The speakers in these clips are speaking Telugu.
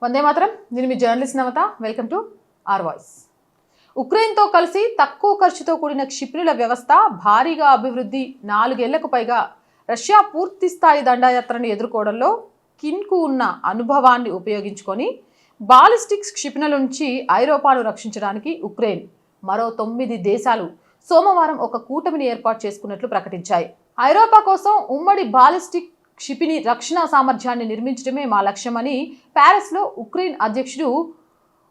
వందే మాత్రం. నేను మీ journalist Navatha. Welcome to R voice. ఉక్రెయిన్తో కలిసి తక్కువ ఖర్చుతో కూడిన క్షిపణుల వ్యవస్థ భారీగా అభివృద్ధి. 4 ఏళ్లకు పైగా రష్యా పూర్తి స్థాయి దండయాత్రను ఎదుర్కోవడంలో కిన్కు ఉన్న అనుభవాన్ని ఉపయోగించుకొని బాలిస్టిక్స్ క్షిపణుల నుంచి ఐరోపాను రక్షించడానికి ఉక్రెయిన్ మరో 9 దేశాలు సోమవారం ఒక కూటమిని ఏర్పాటు చేసుకున్నట్లు ప్రకటించాయి. ఐరోపా కోసం ఉమ్మడి బాలిస్టిక్ క్షిపణి రక్షణ సామర్థ్యాన్ని నిర్మించడమే మా లక్ష్యమని ప్యారిస్లో ఉక్రెయిన్ అధ్యక్షుడు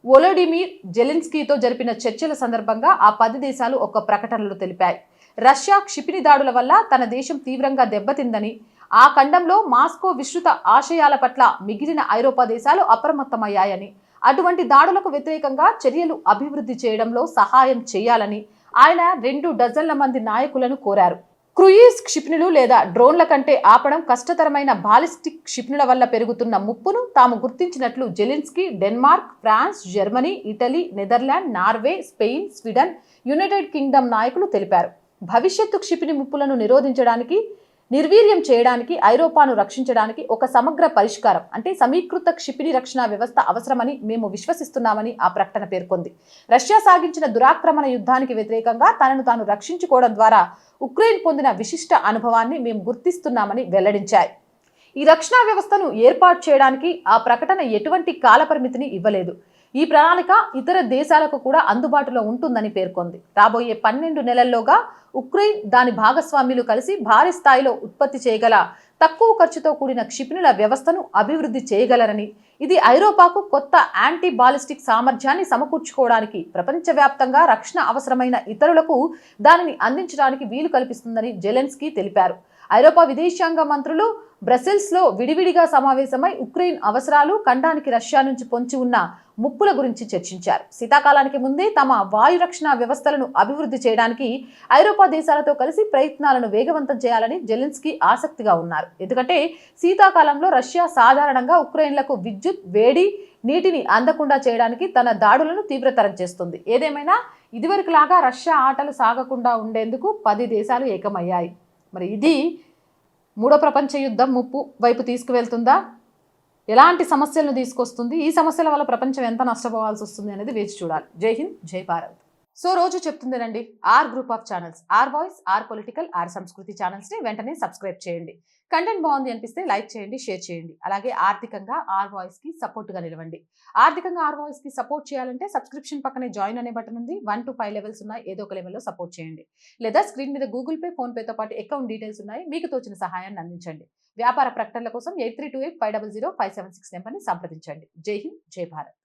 వోలోడిమిర్ జెలెన్స్కీతో జరిపిన చర్చల సందర్భంగా ఆ 10 దేశాలు ఒక ప్రకటనలో తెలిపాయి. రష్యా క్షిపణి దాడుల వల్ల తన దేశం తీవ్రంగా దెబ్బతిందని, ఆ ఖండంలో మాస్కో విస్తృత ఆశయాల పట్ల మిగిలిన ఐరోపా దేశాలు అప్రమత్తమయ్యాయని, అటువంటి దాడులకు వ్యతిరేకంగా చర్యలు అభివృద్ధి చేయడంలో సహాయం చేయాలని ఆయన 2 డజన్ల మంది నాయకులను కోరారు. క్రూయిజ్ క్షిపణులు లేదా డ్రోన్ల కంటే ఆపడం కష్టతరమైన బాలిస్టిక్ క్షిపణుల వల్ల పెరుగుతున్న ముప్పును తాము గుర్తించినట్లు Zelensky Denmark, France, Germany, Italy, Netherland, Norway, Spain, Sweden, United Kingdom నాయకులు తెలిపారు. భవిష్యత్తు క్షిపణి ముప్పులను నిరోధించడానికి, నిర్వీర్యం చేయడానికి, ఐరోపాను రక్షించడానికి ఒక సమగ్ర పరిష్కారం అంటే సమీకృత క్షిపణి రక్షణ వ్యవస్థ అవసరమని మేము విశ్వసిస్తున్నామని ఆ ప్రకటన పేర్కొంది. రష్యా సాగించిన దురాక్రమణ యుద్ధానికి వ్యతిరేకంగా తనను తాను రక్షించుకోవడం ద్వారా ఉక్రెయిన్ పొందిన విశిష్ట అనుభవాన్ని మేము గుర్తిస్తున్నామని వెల్లడించాయి. ఈ రక్షణ వ్యవస్థను ఏర్పాటు చేయడానికి ఆ ప్రకటన ఎటువంటి కాలపరిమితిని ఇవ్వలేదు. ఈ ప్రణాళిక ఇతర దేశాలకు కూడా అందుబాటులో ఉంటుందని పేర్కొంది. రాబోయే 12 నెలల్లోగా ఉక్రెయిన్, దాని భాగస్వామ్యులు కలిసి భారీ స్థాయిలో ఉత్పత్తి చేయగల తక్కువ ఖర్చుతో కూడిన క్షిపణుల వ్యవస్థను అభివృద్ధి చేయగలరని, ఇది ఐరోపాకు కొత్త యాంటీ బాలిస్టిక్ సామర్థ్యాన్ని సమకూర్చుకోవడానికి, ప్రపంచవ్యాప్తంగా రక్షణ అవసరమైన ఇతరులకు దానిని అందించడానికి వీలు కల్పిస్తుందని జెలెన్స్కీ తెలిపారు. ఐరోపా విదేశాంగ మంత్రులు బ్రసెల్స్లో విడివిడిగా సమావేశమై ఉక్రెయిన్ అవసరాలు, ఖండానికి రష్యా నుంచి పొంచి ఉన్న ముప్పుల గురించి చర్చించారు. శీతాకాలానికి ముందే తమ వాయు రక్షణ వ్యవస్థలను అభివృద్ధి చేయడానికి ఐరోపా దేశాలతో కలిసి ప్రయత్నాలను వేగవంతం చేయాలని జెలెన్స్కీ ఆసక్తిగా ఉన్నారు. ఎందుకంటే శీతాకాలంలో రష్యా సాధారణంగా ఉక్రెయిన్లకు విద్యుత్, వేడి, నీటిని అందకుండా చేయడానికి తన దాడులను తీవ్రతరం చేస్తుంది. ఏదేమైనా ఇదివరకులాగా రష్యా ఆటలు సాగకుండా ఉండేందుకు 10 దేశాలు ఏకమయ్యాయి. మరి ఇది మూడో ప్రపంచ యుద్ధం ముప్పు వైపు తీసుకువెళ్తుందా? ఎలాంటి సమస్యలను తీసుకొస్తుంది? ఈ సమస్యల వల్ల ప్రపంచం ఎంత నష్టపోవాల్సి వస్తుంది అనేది వేచి చూడాలి. జై హింద్, జై భారత్. సో రోజు చెప్తుందేనండి, R group of channels, R voice, R political, R Sanskriti ఛానల్స్ని వెంటనే సబ్స్క్రైబ్ చేయండి. కంటెంట్ బాగుంది అనిపిస్తే లైక్ చేయండి, షేర్ చేయండి. అలాగే ఆర్థికంగా ఆర్ వాయిస్కి సపోర్ట్గా నిలవండి. ఆర్థికంగా ఆర్ వాయిస్కి సపోర్ట్ చేయాలంటే సబ్స్క్రిప్షన్ పక్కనే జాయిన్ అనే బటన్ ఉంది. 1 to 5 లెవెల్స్ ఉన్నాయి. ఏదో ఒక లెవెల్లో సపోర్ట్ చేయండి. లేదా స్క్రీన్ మీద గూగుల్ పే, ఫోన్ పేతో పాటు అకౌంట్ డీటెయిల్స్ ఉన్నాయి. మీకు తోచిన సహాయాన్ని అందించండి. వ్యాపార ప్రకటనల కోసం 8328500576 నెంబర్ని సంప్రదించండి. జై హింద్, జై భారత్.